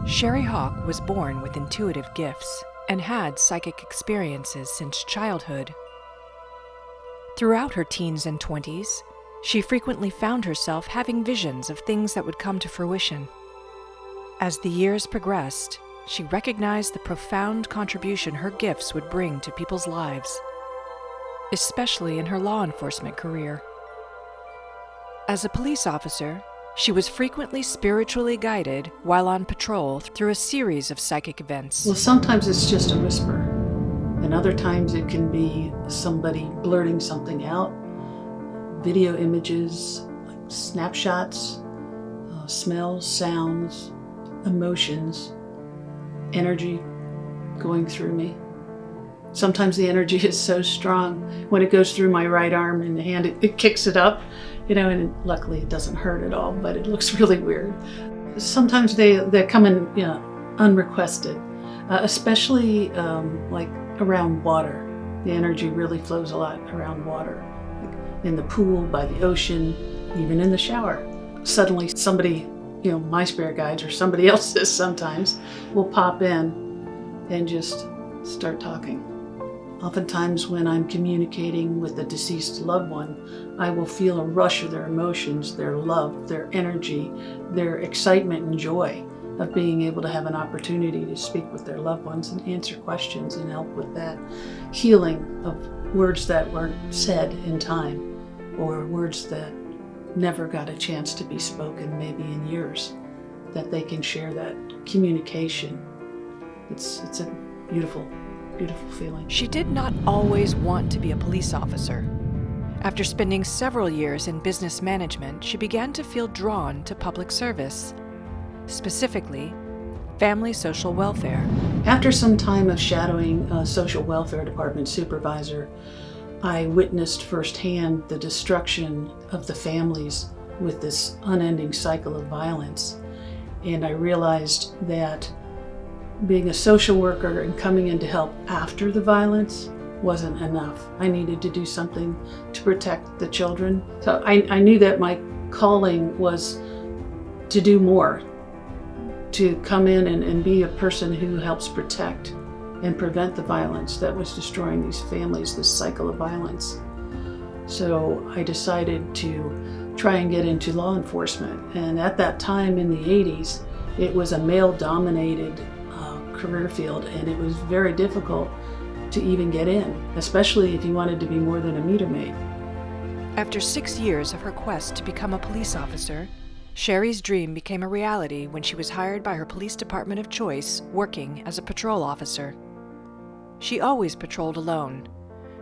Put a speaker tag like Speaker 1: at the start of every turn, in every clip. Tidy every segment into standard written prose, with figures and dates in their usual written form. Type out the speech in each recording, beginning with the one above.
Speaker 1: Sheri Hawk was born with intuitive gifts and had psychic experiences since childhood. Throughout her teens and 20s, she frequently found herself having visions of things that would come to fruition. As the years progressed, she recognized the profound contribution her gifts would bring to people's lives, especially in her law enforcement career. As a police officer, she was frequently spiritually guided while on patrol through a series of psychic events.
Speaker 2: Well, sometimes it's just a whisper, and other times it can be somebody blurting something out, video images, like snapshots, smells, sounds, emotions, energy going through me. Sometimes the energy is so strong when it goes through my right arm and the hand, it kicks it up, and luckily it doesn't hurt at all, but it looks really weird. Sometimes they come in, unrequested, especially like around water. The energy really flows a lot around water, like in the pool, by the ocean, even in the shower. Suddenly somebody, my spirit guides or somebody else's sometimes, will pop in and just start talking. Oftentimes when I'm communicating with a deceased loved one, I will feel a rush of their emotions, their love, their energy, their excitement and joy of being able to have an opportunity to speak with their loved ones and answer questions and help with that healing of words that weren't said in time, or words that never got a chance to be spoken, maybe in years, that they can share that communication. It's a beautiful feeling.
Speaker 1: She did not always want to be a police officer. After spending several years in business management, she began to feel drawn to public service, specifically family social welfare.
Speaker 2: After some time of shadowing a social welfare department supervisor, I witnessed firsthand the destruction of the families with this unending cycle of violence. And I realized that being a social worker and coming in to help after the violence wasn't enough. I needed to do something to protect the children. So I knew that my calling was to do more, to come in and be a person who helps protect and prevent the violence that was destroying these families, this cycle of violence. So I decided to try and get into law enforcement. And at that time in the 80s, it was a male-dominated career field, and it was very difficult to even get in, especially if you wanted to be more than a meter maid.
Speaker 1: After 6 years of her quest to become a police officer, Sheri's dream became a reality when she was hired by her police department of choice, working as a patrol officer. She always patrolled alone,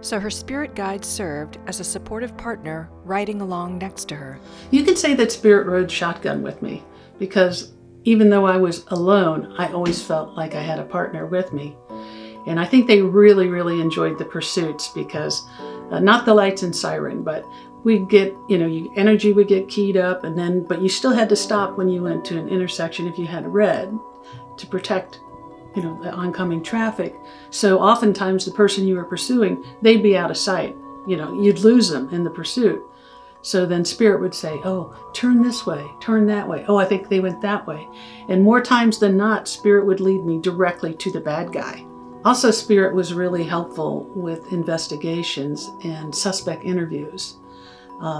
Speaker 1: so her spirit guide served as a supportive partner riding along next to her.
Speaker 2: You can say that Spirit rode shotgun with me, because even though I was alone, I always felt like I had a partner with me. And I think they really, really enjoyed the pursuits, because not the lights and siren, but we'd get, energy would get keyed up, but you still had to stop when you went to an intersection if you had red to protect, the oncoming traffic. So oftentimes the person you were pursuing, they'd be out of sight. You'd lose them in the pursuit. So then Spirit would say, oh, turn this way, turn that way. Oh, I think they went that way. And more times than not, Spirit would lead me directly to the bad guy. Also, Spirit was really helpful with investigations and suspect interviews.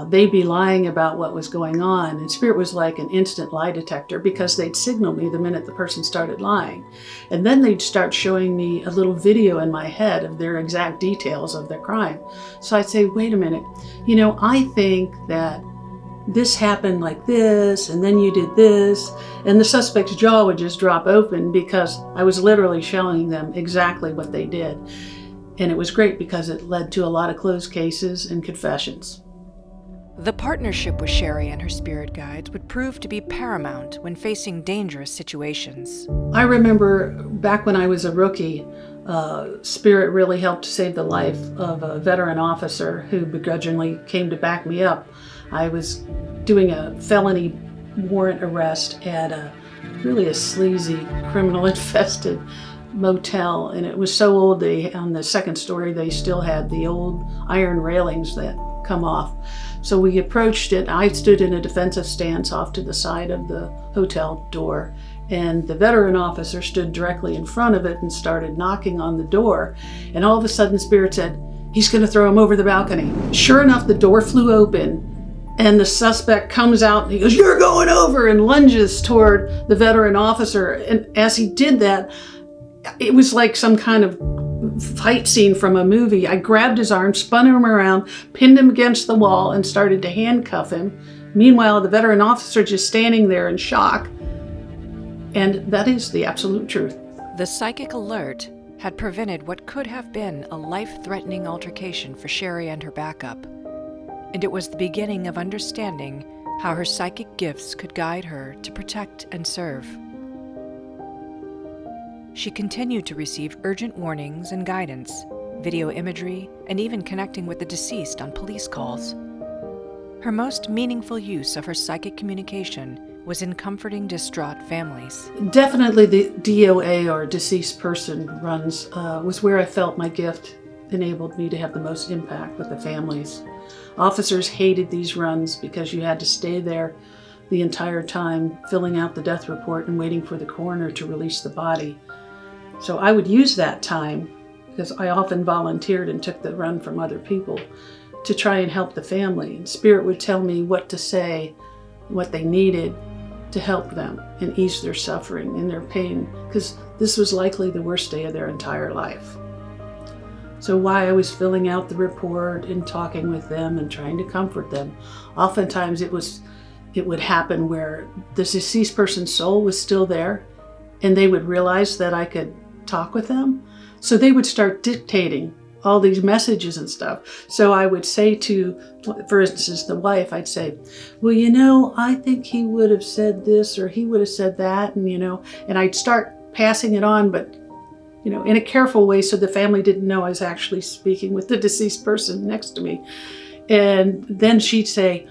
Speaker 2: They'd be lying about what was going on, and Spirit was like an instant lie detector, because they'd signal me the minute the person started lying. And then they'd start showing me a little video in my head of their exact details of their crime. So I'd say, wait a minute, I think that this happened like this, and then you did this, and the suspect's jaw would just drop open, because I was literally showing them exactly what they did. And it was great because it led to a lot of closed cases and confessions.
Speaker 1: The partnership with Sheri and her spirit guides would prove to be paramount when facing dangerous situations.
Speaker 2: I remember back when I was a rookie, Spirit really helped save the life of a veteran officer who begrudgingly came to back me up. I was doing a felony warrant arrest at a sleazy, criminal-infested motel, and it was so old, on the second story they still had the old iron railings that come off. So we approached it. I stood in a defensive stance off to the side of the hotel door, And the veteran officer stood directly in front of it and started knocking on the door. And all of a sudden, Spirit said, "He's going to throw him over the balcony." Sure enough, the door flew open and the suspect comes out and he goes, "You're going over," and lunges toward the veteran officer. And as he did that, it was like some kind of fight scene from a movie. I grabbed his arm, spun him around, pinned him against the wall, and started to handcuff him. Meanwhile, the veteran officer just standing there in shock. And that is the absolute truth.
Speaker 1: The psychic alert had prevented what could have been a life-threatening altercation for Sheri and her backup, and it was the beginning of understanding how her psychic gifts could guide her to protect and serve. She continued to receive urgent warnings and guidance, video imagery, and even connecting with the deceased on police calls. Her most meaningful use of her psychic communication was in comforting distraught families.
Speaker 2: Definitely the DOA, or deceased person runs, was where I felt my gift enabled me to have the most impact with the families. Officers hated these runs because you had to stay there the entire time, filling out the death report and waiting for the coroner to release the body. So I would use that time, because I often volunteered and took the run from other people, to try and help the family. And Spirit would tell me what to say, what they needed to help them and ease their suffering and their pain, because this was likely the worst day of their entire life. So while I was filling out the report and talking with them and trying to comfort them, oftentimes it would happen where the deceased person's soul was still there and they would realize that I could talk with them. So they would start dictating all these messages and stuff. So I would say to, for instance, the wife, I'd say, "Well, I think he would have said this or he would have said that," and I'd start passing it on, but in a careful way so the family didn't know I was actually speaking with the deceased person next to me. And then she'd say,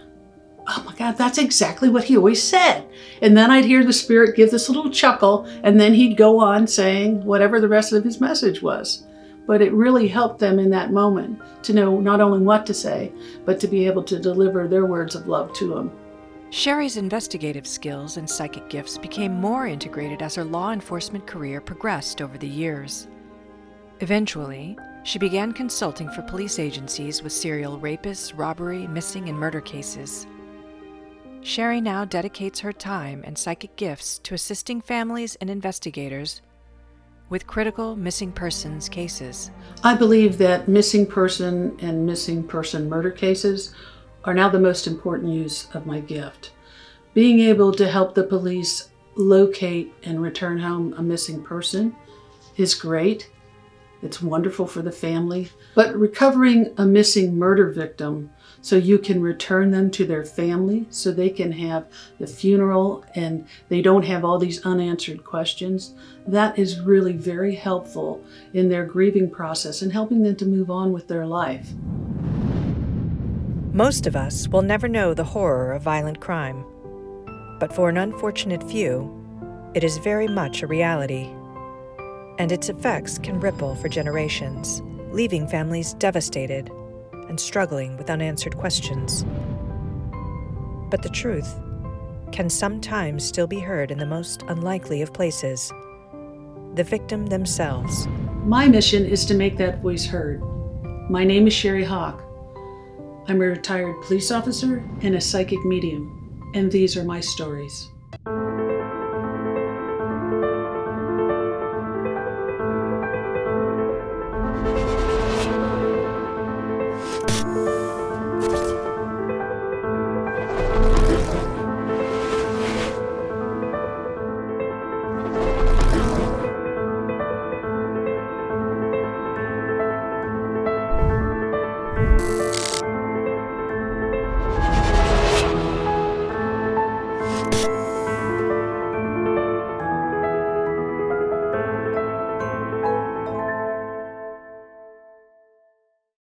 Speaker 2: "Oh my God, that's exactly what he always said." And then I'd hear the Spirit give this little chuckle, and then he'd go on saying whatever the rest of his message was. But it really helped them in that moment to know not only what to say, but to be able to deliver their words of love to them.
Speaker 1: Sheri's investigative skills and psychic gifts became more integrated as her law enforcement career progressed over the years. Eventually, she began consulting for police agencies with serial rapists, robbery, missing, and murder cases. Sheri now dedicates her time and psychic gifts to assisting families and investigators with critical missing persons cases.
Speaker 2: I believe that missing person and missing person murder cases are now the most important use of my gift. Being able to help the police locate and return home a missing person is great. It's wonderful for the family. But recovering a missing murder victim so you can return them to their family so they can have the funeral and they don't have all these unanswered questions, that is really very helpful in their grieving process and helping them to move on with their life.
Speaker 1: Most of us will never know the horror of violent crime, but for an unfortunate few, it is very much a reality, and its effects can ripple for generations, leaving families devastated and struggling with unanswered questions. But the truth can sometimes still be heard in the most unlikely of places, the victim themselves.
Speaker 2: My mission is to make that voice heard. My name is Sheri Hawk. I'm a retired police officer and a psychic medium, and these are my stories.